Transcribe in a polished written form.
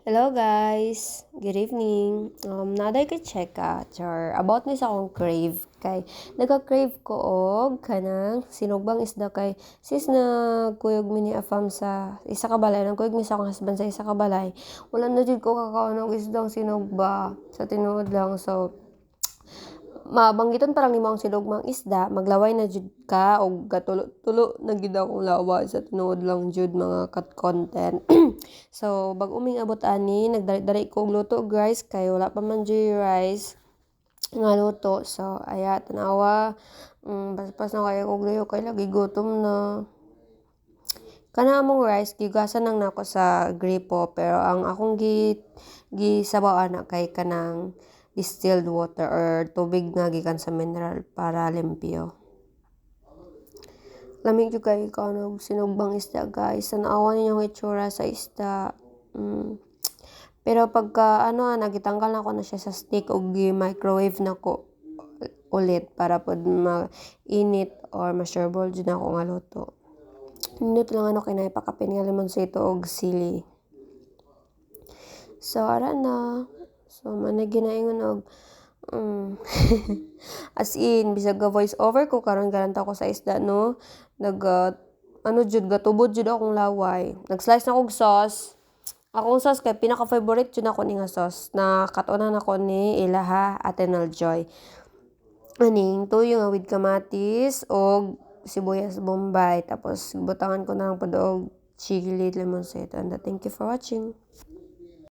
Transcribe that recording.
Hello guys, good evening. Naday ka check char about ni sa akong crave kay nagka-crave ko og kanang sinugbang isda kay sis na kuyog mi ni afam sa isa ka balay nang kuyog mi sa akong husband sa isa ka balay. Wala na jud ko kakaon og isdang sinugba sa tinuod lang so mabanggiton pa lang nimo ang sinugmang isda, maglaway na jud ka og gatulo-tulo na gid akong lawa sa tinuod lang jud mga cut content. So, bag uming abot ani, nagdari-dari ko og luto guys kay wala pa man jud rice nga luto. So, aya tanawa, pas na kayo og luyo kay lagi gutom na. Kana among rice gigasan nang nako sa gripo pero ang akong gisabaw ana kay kanang distilled water or tubig nga gikan sa mineral para limpyo. Lamig jud kay kanog sinugbang isda guys. Tanawa ninyo ang itsura sa isda. Pero pagka nagitanggal na ko na siya sa stick og microwave na ko ulit para pod mainit or ma-sureball jud na ako nga luto. Nindot lang kay naipakapin nga lemon sito og sili. So, ara na. So, managinaingon og as in, bisag ga voice over ko, karon galanta ko sa isda, no? Gatubod jud akong laway. Nag-slice na kog sauce. Akong sauce kay pinaka-favorite jud ako ni nga sauce. Nakatunan ako ni Ilaha Atenal Joy. Aning tuyo nga with kamatis og sibuyas bombay. Tapos, butangan ko na lang pod og chili lemon sito. And thank you for watching.